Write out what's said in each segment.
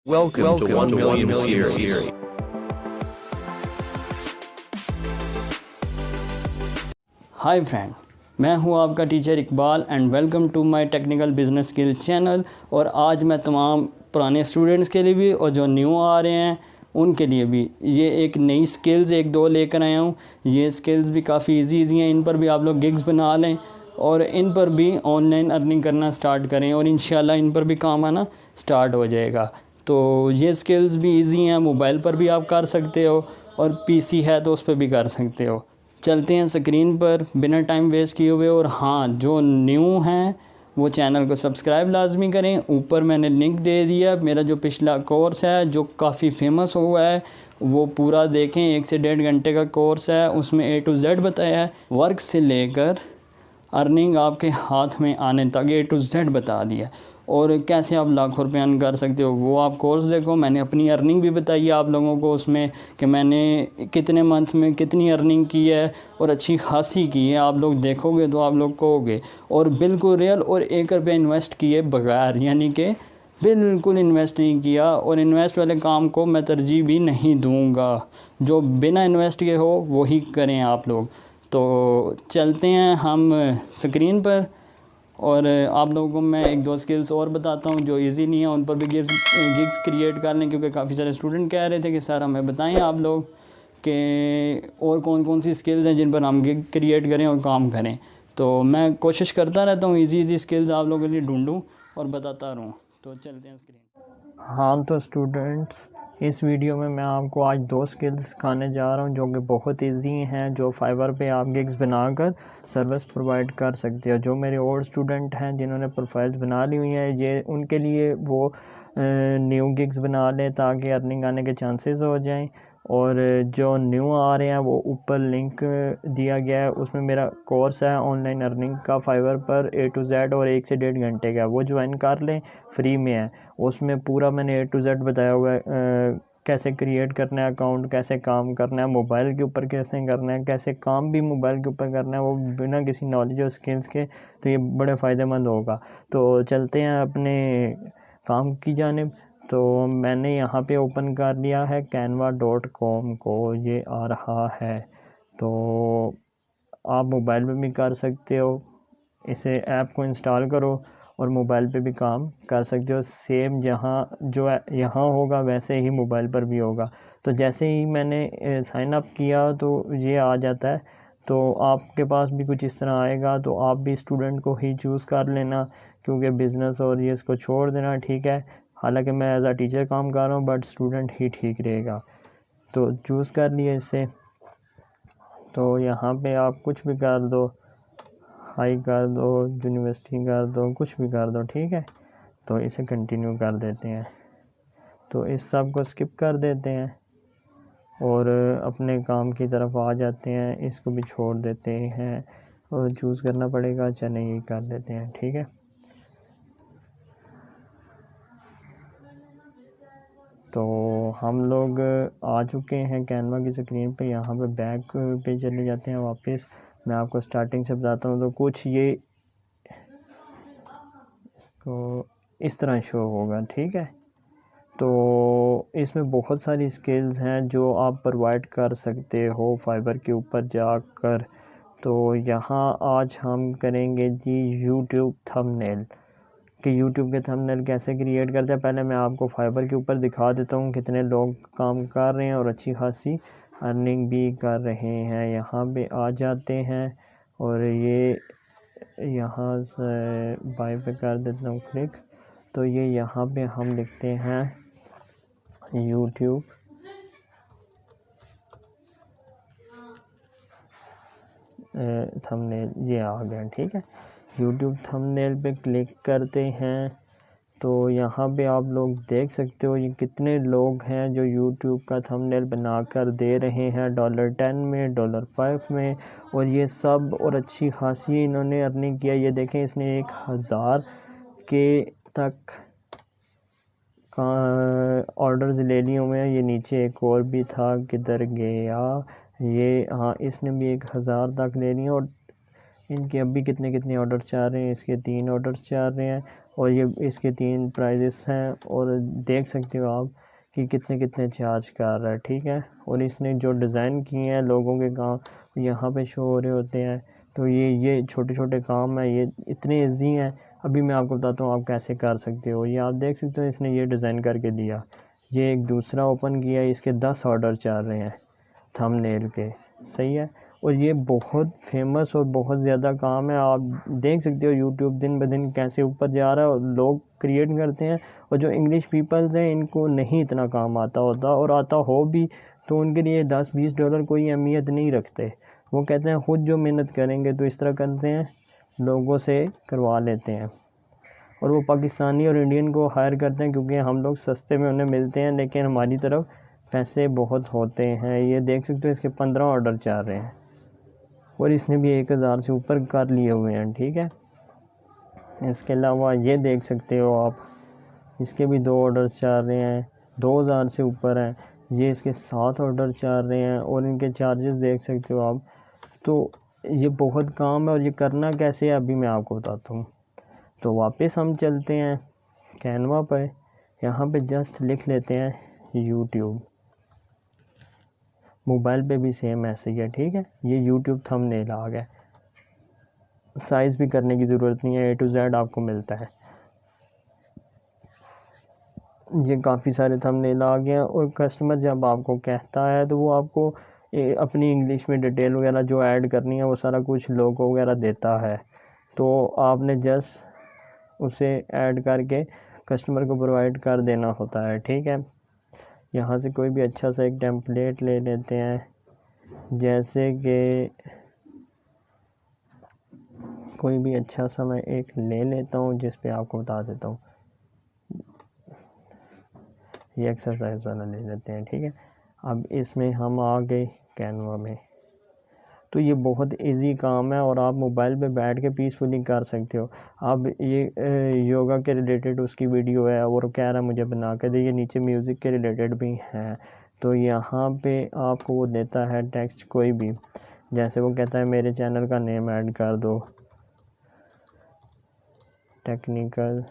Welcome to 1 Million Series. Hi friend, मैं हूं आपका teacher Iqbal and welcome to my technical business skill channel. और आज मैं तमाम पुराने स्टूडेंट्स के लिए भी और जो न्यू आ रहे हैं उनके लिए भी ये एक नई स्किल्स एक दो लेकर आया हूं। ये स्किल्स भी काफ़ी इजी हैं, इन पर भी आप लोग गिग्स बना लें और इन पर भी ऑनलाइन अर्निंग करना स्टार्ट करें और इंशाल्लाह इन पर भी काम आना स्टार्ट हो जाएगा। तो ये स्किल्स भी इजी हैं, मोबाइल पर भी आप कर सकते हो और पीसी है तो उस पर भी कर सकते हो। चलते हैं स्क्रीन पर बिना टाइम वेस्ट किए हुए। और हाँ, जो न्यू हैं वो चैनल को सब्सक्राइब लाजमी करें। ऊपर मैंने लिंक दे दिया, मेरा जो पिछला कोर्स है जो काफ़ी फेमस हुआ है वो पूरा देखें। 1 से 1.5 घंटे का कोर्स है, उसमें A to Z बताया है, वर्क से लेकर अर्निंग आपके हाथ में आने तक A to Z बता दिया। और कैसे आप लाखों रुपये अर्न कर सकते हो वो आप कोर्स देखो। मैंने अपनी अर्निंग भी बताई है आप लोगों को उसमें कि मैंने कितने मंथ में कितनी अर्निंग की है और अच्छी खासी की है। आप लोग देखोगे तो आप लोग कहोगे। और बिल्कुल रियल और 1 रुपया इन्वेस्ट किए बगैर, यानी कि बिल्कुल इन्वेस्ट नहीं किया। और इन्वेस्ट वाले काम को मैं तरजीह भी नहीं दूंगा, जो बिना इन्वेस्ट के हो वही करें आप लोग। तो चलते हैं हम स्क्रीन पर और आप लोगों को मैं 1-2 स्किल्स और बताता हूं जो इजी नहीं है, उन पर भी गिग्स क्रिएट कर लें, क्योंकि काफ़ी सारे स्टूडेंट कह रहे थे कि सर हमें बताएं आप लोग कि और कौन कौन सी स्किल्स हैं जिन पर हम गिग क्रिएट करें और काम करें। तो मैं कोशिश करता रहता हूँ इजी स्किल्स आप लोगों के लिए ढूंढूँ और बताता रहूँ। तो चलते हैं स्क्रीन। हाँ तो स्टूडेंट्स, इस वीडियो में मैं आपको आज 2 स्किल्स सिखाने जा रहा हूं जो कि बहुत इजी हैं, जो फाइवर पे आप गिग्स बनाकर सर्विस प्रोवाइड कर सकते हो। जो मेरे और स्टूडेंट हैं जिन्होंने प्रोफाइल्स बना ली हुई हैं, ये उनके लिए वो न्यू गिग्स बना लें ताकि अर्निंग आने के चांसेस हो जाएं। और जो न्यू आ रहे हैं वो ऊपर लिंक दिया गया है, उसमें मेरा कोर्स है ऑनलाइन अर्निंग का फाइवर पर A to Z और 1 से 1.5 घंटे का, वो ज्वाइन कर लें, फ्री में है। उसमें पूरा मैंने A to Z बताया हुआ है, कैसे क्रिएट करना है अकाउंट, कैसे काम करना है, मोबाइल के ऊपर कैसे करना है, कैसे काम भी मोबाइल के ऊपर करना है वो बिना किसी नॉलेज और स्किल्स के। तो ये बड़े फ़ायदेमंद होगा। तो चलते हैं अपने काम की जानिब। तो मैंने यहाँ पे ओपन कर लिया है canva.com को, ये आ रहा है। तो आप मोबाइल पे भी कर सकते हो, इसे ऐप को इंस्टॉल करो और मोबाइल पे भी काम कर सकते हो। सेम जहाँ जो यहाँ होगा वैसे ही मोबाइल पर भी होगा। तो जैसे ही मैंने साइन अप किया तो ये आ जाता है। तो आपके पास भी कुछ इस तरह आएगा, तो आप भी स्टूडेंट को ही चूज़ कर लेना, क्योंकि बिज़नेस और ये इसको छोड़ देना ठीक है। हालांकि मैं एज अ टीचर काम कर रहा हूँ बट स्टूडेंट ही ठीक रहेगा। तो चूज़ कर लिए इसे। तो यहाँ पे आप कुछ भी कर दो, हाई कर दो, यूनिवर्सिटी कर दो, कुछ भी कर दो, ठीक है। तो इसे कंटिन्यू कर देते हैं। तो इस सब को स्किप कर देते हैं और अपने काम की तरफ आ जाते हैं। इसको भी छोड़ देते हैं और चूज़ करना पड़ेगा, अच्छा नहीं कर देते हैं, ठीक है। तो हम लोग आ चुके हैं कैनवा की स्क्रीन पे। यहाँ पे बैक पे चले जाते हैं वापस। मैं आपको स्टार्टिंग से बताता हूँ। तो कुछ ये इसको इस तरह शो होगा, ठीक है। तो इसमें बहुत सारी स्किल्स हैं जो आप प्रोवाइड कर सकते हो फाइबर के ऊपर जाकर। तो यहाँ आज हम करेंगे जी यूट्यूब थंबनेल, कि यूट्यूब के थंबनेल कैसे क्रिएट करते हैं। पहले मैं आपको फाइबर के ऊपर दिखा देता हूँ कितने लोग काम कर रहे हैं और अच्छी खासी अर्निंग भी कर रहे हैं। यहाँ पे आ जाते हैं और ये यहाँ से बाय पे कर देता हूँ क्लिक। तो ये यहाँ पे हम लिखते हैं यूट्यूब थंबनेल, ये आ गया, ठीक है। यूट्यूब थंबनेल पे क्लिक करते हैं तो यहाँ पे आप लोग देख सकते हो ये कितने लोग हैं जो यूट्यूब का थंबनेल बनाकर दे रहे हैं $10 में, $5 में। और ये सब और अच्छी खासी इन्होंने अर्निंग किया। ये देखें, इसने 1000 के तक का ऑर्डर्स ले लिए हुए हैं। ये नीचे एक और भी था, किधर गया ये, हाँ इसने भी 1000 तक ले लिए और इनके अभी कितने कितने ऑर्डर चल रहे हैं, इसके 3 ऑर्डर चल रहे हैं और ये इसके 3 प्राइजेस हैं और देख सकते हो आप कि कितने कितने चार्ज कर रहा है, ठीक है। और इसने जो डिज़ाइन किए हैं लोगों के काम यहाँ पे शो हो रहे होते हैं। तो ये छोटे छोटे काम हैं, ये इतने ईजी हैं। अभी मैं आपको बताता हूँ आप कैसे कर सकते हो। ये आप देख सकते हो इसने ये डिज़ाइन करके दिया, ये एक दूसरा ओपन किया, इसके 10 ऑर्डर चल रहे हैं थंबनेल के, सही है। और ये बहुत फेमस और बहुत ज़्यादा काम है। आप देख सकते हो यूट्यूब दिन ब दिन कैसे ऊपर जा रहा है और लोग क्रिएट करते हैं। और जो इंग्लिश पीपल्स हैं इनको नहीं इतना काम आता होता, और आता हो भी तो उनके लिए $10-20 कोई अहमियत नहीं रखते। वो कहते हैं खुद जो मेहनत करेंगे, तो इस तरह करते हैं लोगों से करवा लेते हैं। और वो पाकिस्तानी और इंडियन को हायर करते हैं क्योंकि हम लोग सस्ते में उन्हें मिलते हैं, लेकिन हमारी तरफ पैसे बहुत होते हैं। ये देख सकते हो इसके 15 ऑर्डर चल रहे हैं और इसने भी 1000 से ऊपर कर लिए हुए हैं, ठीक है। इसके अलावा ये देख सकते हो आप, इसके भी 2 ऑर्डर चल रहे हैं, 2000 से ऊपर हैं। ये इसके 7 ऑर्डर चल रहे हैं और इनके चार्जेस देख सकते हो आप। तो ये बहुत काम है और ये करना कैसे है अभी मैं आपको बताता हूँ। तो वापस हम चलते हैं कैनवा पर, यहाँ पे जस्ट लिख लेते हैं यूट्यूब। मोबाइल पे भी सेम ऐसे ही है, ठीक है। ये यूट्यूब थंबनेल आ गया, साइज़ भी करने की ज़रूरत नहीं है, A to Z आपको मिलता है। ये काफ़ी सारे थंबनेल आ गए हैं और कस्टमर जब आपको कहता है तो वो आपको अपनी इंग्लिश में डिटेल वगैरह जो ऐड करनी है वो सारा कुछ लोगो वगैरह देता है। तो आपने जस्ट उसे ऐड करके कस्टमर को प्रोवाइड कर देना होता है, ठीक है। यहाँ से कोई भी अच्छा सा एक टेम्पलेट ले लेते हैं, जैसे कि कोई भी अच्छा सा मैं एक ले लेता हूँ जिस पे आपको बता देता हूँ। ये एक्सरसाइज वाला ले लेते हैं, ठीक है। अब इसमें हम आ गए कैनवा में। तो ये बहुत इजी काम है और आप मोबाइल पे बैठ के पीसफुली कर सकते हो। अब ये योगा के रिलेटेड उसकी वीडियो है और कह रहा है मुझे बना के दे। ये नीचे म्यूज़िक के रिलेटेड भी है। तो यहाँ पे आपको वो देता है टेक्स्ट कोई भी, जैसे वो कहता है मेरे चैनल का नेम ऐड कर दो, टेक्निकल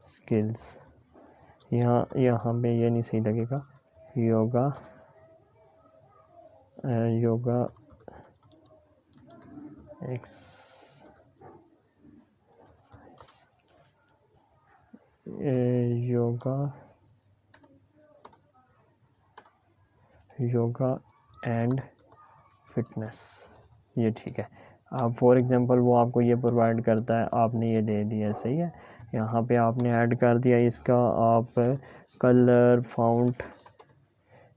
स्किल्स। यहाँ पे ये नहीं सही लगेगा, योगा योगा एंड फिटनेस, ये ठीक है। आप फॉर एग्ज़ाम्पल वो आपको ये प्रोवाइड करता है, आपने ये दे दिया, सही है। यहाँ पे आपने ऐड कर दिया इसका, आप कलर फ़ॉन्ट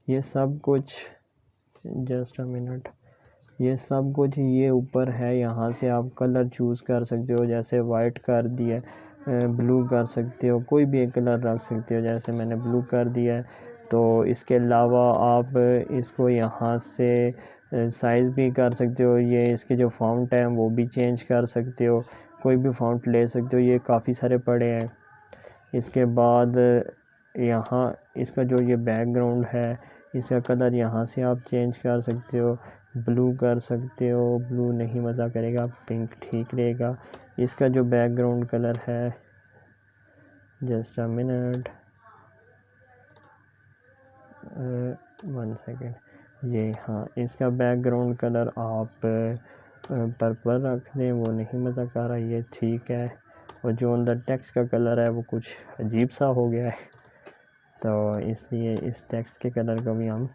ये सब कुछ, जस्ट अ मिनट, ये सब कुछ ये ऊपर है। यहाँ से आप कलर चूज़ कर सकते हो, जैसे वाइट कर दिया, ब्लू कर सकते हो, कोई भी एक कलर रख सकते हो, जैसे मैंने ब्लू कर दिया है। तो इसके अलावा आप इसको यहाँ से साइज़ भी कर सकते हो। ये इसके जो फ़ॉन्ट हैं वो भी चेंज कर सकते हो, कोई भी फ़ॉन्ट ले सकते हो, ये काफ़ी सारे पड़े हैं। इसके बाद यहाँ इसका जो ये बैकग्राउंड है इसका कलर यहाँ से आप चेंज कर सकते हो, ब्लू कर सकते हो, ब्लू नहीं मज़ा करेगा, पिंक ठीक रहेगा। इसका जो बैकग्राउंड कलर है, जस्ट अ मिनट, 1 सेकेंड, ये हाँ, इसका बैकग्राउंड कलर आप पर्पल रख दें, वो नहीं मज़ा कर रहा, ये ठीक है। और जो अंदर टेक्स्ट का कलर है वो कुछ अजीब सा हो गया है, तो इसलिए इस टेक्स्ट के कलर को भी हम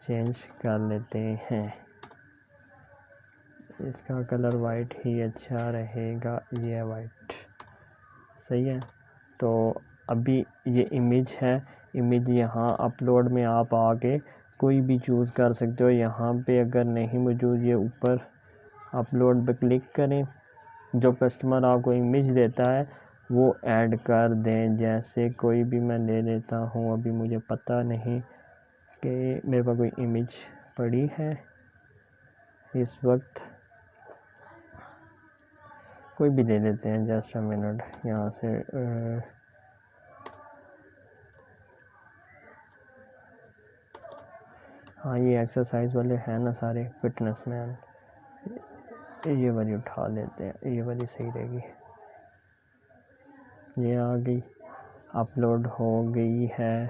चेंज कर लेते हैं। इसका कलर वाइट ही अच्छा रहेगा, ये वाइट, सही है। तो अभी ये इमेज है, इमेज यहाँ अपलोड में आप आके कोई भी चूज़ कर सकते हो। यहाँ पे अगर नहीं मौजूद, ये ऊपर अपलोड पे क्लिक करें, जो कस्टमर आपको इमेज देता है वो ऐड कर दें। जैसे कोई भी मैं ले लेता हूँ, अभी मुझे पता नहीं कि मेरे पास कोई इमेज पड़ी है इस वक्त, कोई भी ले लेते हैं, जस्ट अ मिनट। यहाँ से हाँ ये एक्सरसाइज वाले हैं ना सारे फिटनेस मैन, ये वाली उठा लेते हैं, ये वाली सही रहेगी। ये आ गई, अपलोड हो गई है।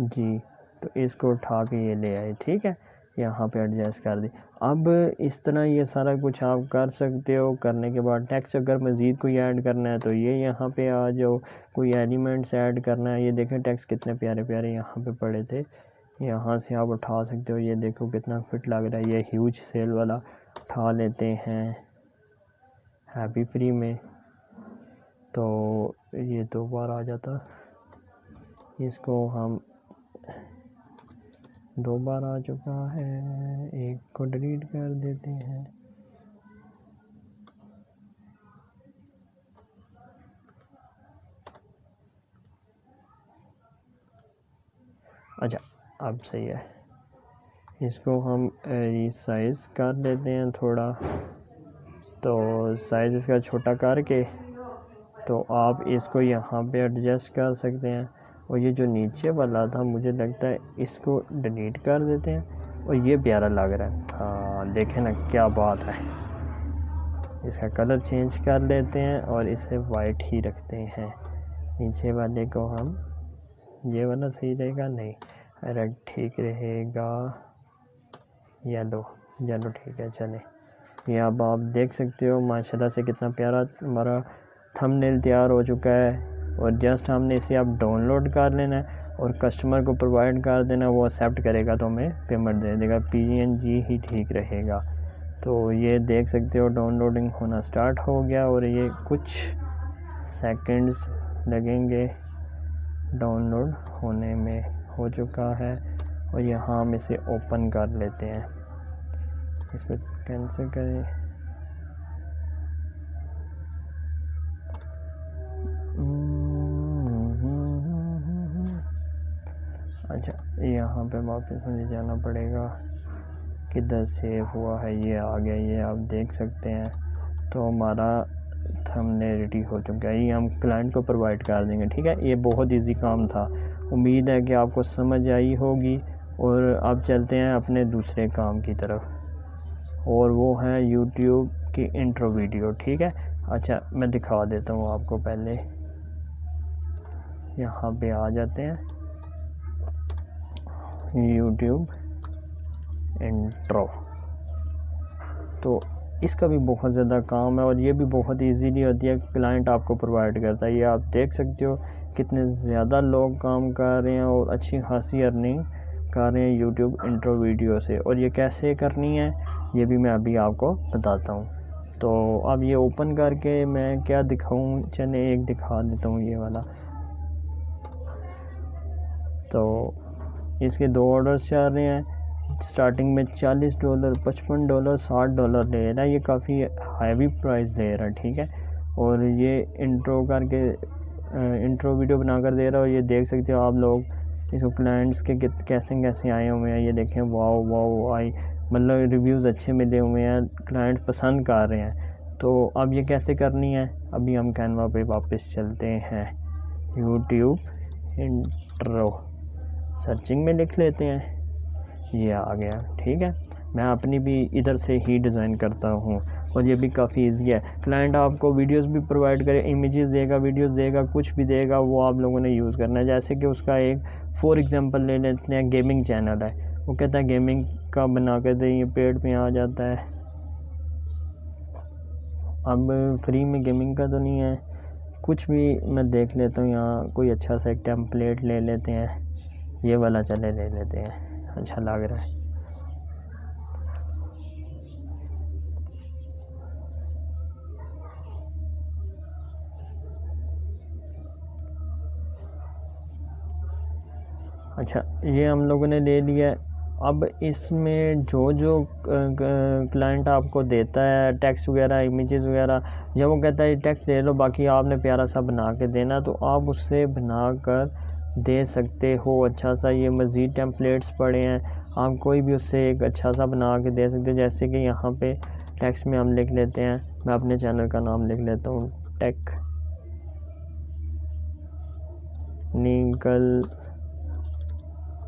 जी तो इसको उठा के ये ले आए, ठीक है, यहाँ पे एडजस्ट कर दी। अब इस तरह ये सारा कुछ आप कर सकते हो। करने के बाद टेक्स्ट अगर मज़ीद कोई ऐड करना है तो ये यहाँ पे आ जाओ, कोई एलिमेंट्स ऐड करना है। ये देखें टेक्स्ट कितने प्यारे प्यारे यहाँ पे पड़े थे, यहाँ से आप उठा सकते हो। ये देखो कितना फिट लग रहा है। ये ह्यूज सेल वाला उठा लेते हैं हैप्पी फ्री में, तो ये 2 बार आ जाता। इसको हम 2 बार आ चुका है, एक को डिलीट कर देते हैं। अच्छा अब सही है। इसको हम रीसाइज कर देते हैं थोड़ा, तो साइज़ इसका छोटा करके तो आप इसको यहाँ पे एडजस्ट कर सकते हैं। और ये जो नीचे वाला था मुझे लगता है इसको डिलीट कर देते हैं, और ये प्यारा लग रहा है। हाँ देखें ना क्या बात है। इसका कलर चेंज कर लेते हैं और इसे वाइट ही रखते हैं। नीचे वाले को हम, ये वाला सही रहेगा नहीं, रेड ठीक रहेगा, येलो ठीक है चले। ये अब आप देख सकते हो माशाल्लाह से कितना प्यारा हमारा थंबनेल तैयार हो चुका है। और जस्ट हमने इसे अब डाउनलोड कर लेना है और कस्टमर को प्रोवाइड कर देना, वो एक्सेप्ट करेगा तो हमें पेमेंट दे देगा। PNG ही ठीक रहेगा। तो ये देख सकते हो डाउनलोडिंग होना स्टार्ट हो गया और ये कुछ सेकंड्स लगेंगे डाउनलोड होने में। हो चुका है और यहाँ हम इसे ओपन कर लेते हैं। इस पर कैंसिल करें। अच्छा यहाँ पे वापस मुझे जाना पड़ेगा, किधर सेव हुआ है, ये आ गया, ये आप देख सकते हैं। तो हमारा थंबनेल रेडी हो चुका है, ये हम क्लाइंट को प्रोवाइड कर देंगे, ठीक है। ये बहुत इजी काम था, उम्मीद है कि आपको समझ आई होगी। और अब चलते हैं अपने दूसरे काम की तरफ, और वो है YouTube की इंट्रो वीडियो, ठीक है। अच्छा मैं दिखा देता हूँ आपको, पहले यहाँ पे आ जाते हैं YouTube इंट्रो। तो इसका भी बहुत ज़्यादा काम है और ये भी बहुत इजीली होती है, क्लाइंट आपको प्रोवाइड करता है। ये आप देख सकते हो कितने ज़्यादा लोग काम कर रहे हैं और अच्छी खासी अर्निंग कर रहे हैं YouTube इंट्रो वीडियो से। और ये कैसे करनी है ये भी मैं अभी आपको बताता हूँ। तो अब ये ओपन करके मैं क्या दिखाऊँ, चले एक दिखा देता हूँ ये वाला। तो इसके 2 ऑर्डर्स चल रहे हैं। स्टार्टिंग में $40, $55, $60 ले रहा है। ये काफ़ी हैवी प्राइस ले रहा है, ठीक है। और ये इंट्रो करके इंट्रो वीडियो बना कर दे रहा है। और ये देख सकते हो आप लोग इसको क्लाइंट्स के कैसे कैसे आए हुए हैं। ये देखें, वाओ आई, मतलब रिव्यूज़ अच्छे मिले हुए हैं, क्लाइंट पसंद कर रहे हैं। तो अब ये कैसे करनी है, अभी हम कैनवा पे वापस चलते हैं। YouTube इंट्रो सर्चिंग में लिख लेते हैं, ये आ गया, ठीक है। मैं अपनी भी इधर से ही डिज़ाइन करता हूँ और ये भी काफ़ी इजी है। क्लाइंट आपको वीडियोस भी प्रोवाइड करे, इमेजेस देगा, वीडियोस देगा, कुछ भी देगा, वो आप लोगों ने यूज़ करना है। जैसे कि उसका एक फॉर एग्जांपल ले लेते हैं, गेमिंग चैनल है, वो कहता है गेमिंग का बना कर दे, ये पेड पे आ जाता है। अब फ्री में गेमिंग का तो नहीं है, कुछ भी मैं देख लेता हूँ। यहाँ कोई अच्छा सा एक टेम्पलेट ले लेते हैं, ये वाला चले ले लेते हैं, अच्छा लग रहा है। अच्छा ये हम लोगों ने ले लिया। अब इसमें जो क्लाइंट आपको देता है टेक्स्ट वगैरह, इमेजेस वगैरह, जब वो कहता है टेक्स्ट दे लो, बाकी आपने प्यारा सा बना के देना, तो आप उससे बना कर दे सकते हो अच्छा सा। ये मज़ीद टेम्पलेट्स पड़े हैं, आप कोई भी उससे एक अच्छा सा बना के दे सकते हो। जैसे कि यहाँ पे टेक्स्ट में हम लिख लेते हैं, मैं अपने चैनल का नाम लिख लेता हूँ, टेक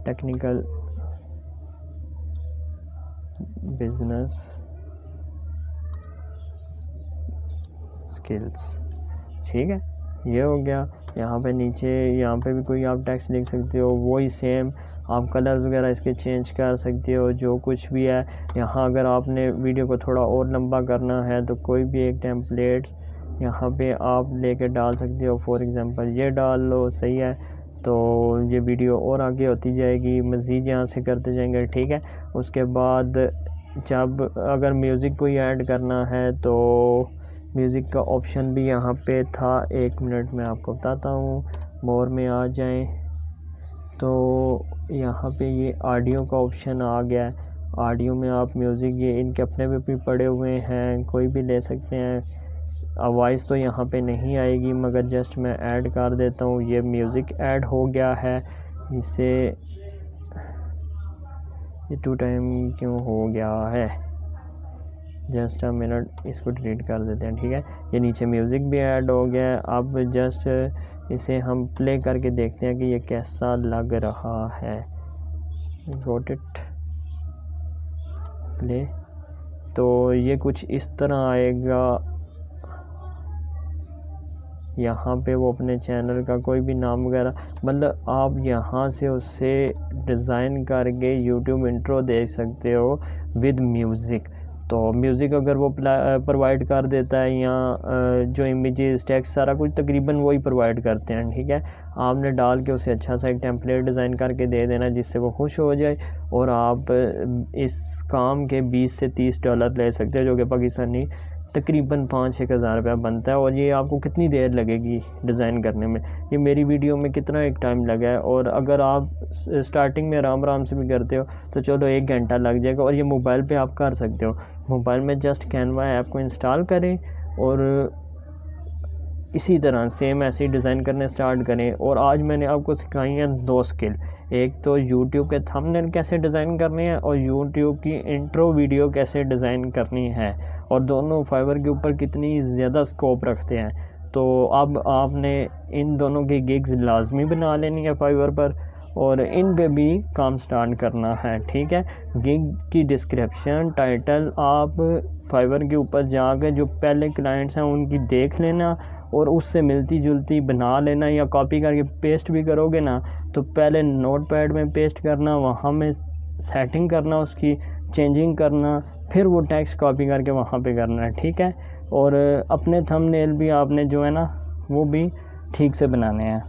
टेक्निकल बिजनेस स्किल्स। ठीक है, ये हो गया। यहाँ पे नीचे यहाँ पे भी कोई आप टेक्स्ट लिख सकते हो, वही सेम आप कलर्स वगैरह इसके चेंज कर सकते हो, जो कुछ भी है। यहाँ अगर आपने वीडियो को थोड़ा और लंबा करना है तो कोई भी एक टेम्पलेट्स यहाँ पे आप लेके डाल सकते हो। फॉर एग्ज़ाम्पल ये डाल लो, सही है। तो ये वीडियो और आगे होती जाएगी, मज़ीद यहाँ से करते जाएंगे। ठीक है, उसके बाद जब अगर म्यूज़िक कोई ऐड करना है तो म्यूज़िक का ऑप्शन भी यहाँ पे था। 1 मिनट में आपको बताता हूँ। मोर में आ जाएं तो यहाँ पे ये ऑडियो का ऑप्शन आ गया है। ऑडियो में आप म्यूज़िक, ये इनके अपने भी पड़े हुए हैं, कोई भी ले सकते हैं। आवाज़ तो यहाँ पे नहीं आएगी, मगर जस्ट मैं ऐड कर देता हूँ। ये म्यूज़िक ऐड हो गया है। इसे ये 2 टाइम क्यों हो गया है, जस्ट अ मिनट, इसको डिलीट कर देते हैं। ठीक है, ये नीचे म्यूज़िक भी ऐड हो गया है। अब जस्ट इसे हम प्ले करके देखते हैं कि ये कैसा लग रहा है। Got it, play. तो ये कुछ इस तरह आएगा। यहाँ पे वो अपने चैनल का कोई भी नाम वगैरह, मतलब आप यहाँ से उससे डिज़ाइन करके यूट्यूब इंट्रो देख सकते हो विद म्यूज़िक। तो म्यूज़िक अगर वो प्रोवाइड कर देता है, या जो इमेजेस, टेक्स्ट, सारा कुछ तकरीबन वही प्रोवाइड करते हैं। ठीक है, आपने डाल के उसे अच्छा सा एक टेम्पलेट डिज़ाइन करके दे देना जिससे वो खुश हो जाए, और आप इस काम के 20 से 30 डॉलर ले सकते हो, जो कि पाकिस्तानी तकरीबन 5-6 हज़ार रुपया बनता है। और ये आपको कितनी देर लगेगी डिज़ाइन करने में, ये मेरी वीडियो में कितना एक टाइम लगा है। और अगर आप स्टार्टिंग में आराम से भी करते हो तो चलो 1 घंटा लग जाएगा। और ये मोबाइल पे आप कर सकते हो। मोबाइल में जस्ट कैनवा ऐप को इंस्टॉल करें और इसी तरह सेम ऐसे ही डिज़ाइन करने स्टार्ट करें। और आज मैंने आपको सिखाई हैं 2 स्किल, एक तो यूट्यूब के थंबनेल कैसे डिज़ाइन करने हैं और यूट्यूब की इंट्रो वीडियो कैसे डिज़ाइन करनी है, और दोनों फाइवर के ऊपर कितनी ज़्यादा स्कोप रखते हैं। तो अब आपने इन दोनों की गिग्स लाजमी बना लेनी है फाइवर पर, और इन पे भी काम स्टार्ट करना है। ठीक है, गिग की डिस्क्रिप्शन, टाइटल आप फाइवर के ऊपर जाकर जो पहले क्लाइंट्स हैं उनकी देख लेना और उससे मिलती जुलती बना लेना, या कॉपी करके पेस्ट भी करोगे ना तो पहले नोटपैड में पेस्ट करना, वहाँ में सेटिंग करना, उसकी चेंजिंग करना, फिर वो टेक्स्ट कॉपी करके वहाँ पे करना है। ठीक है, और अपने थंबनेल भी आपने जो है ना वो भी ठीक से बनाने हैं।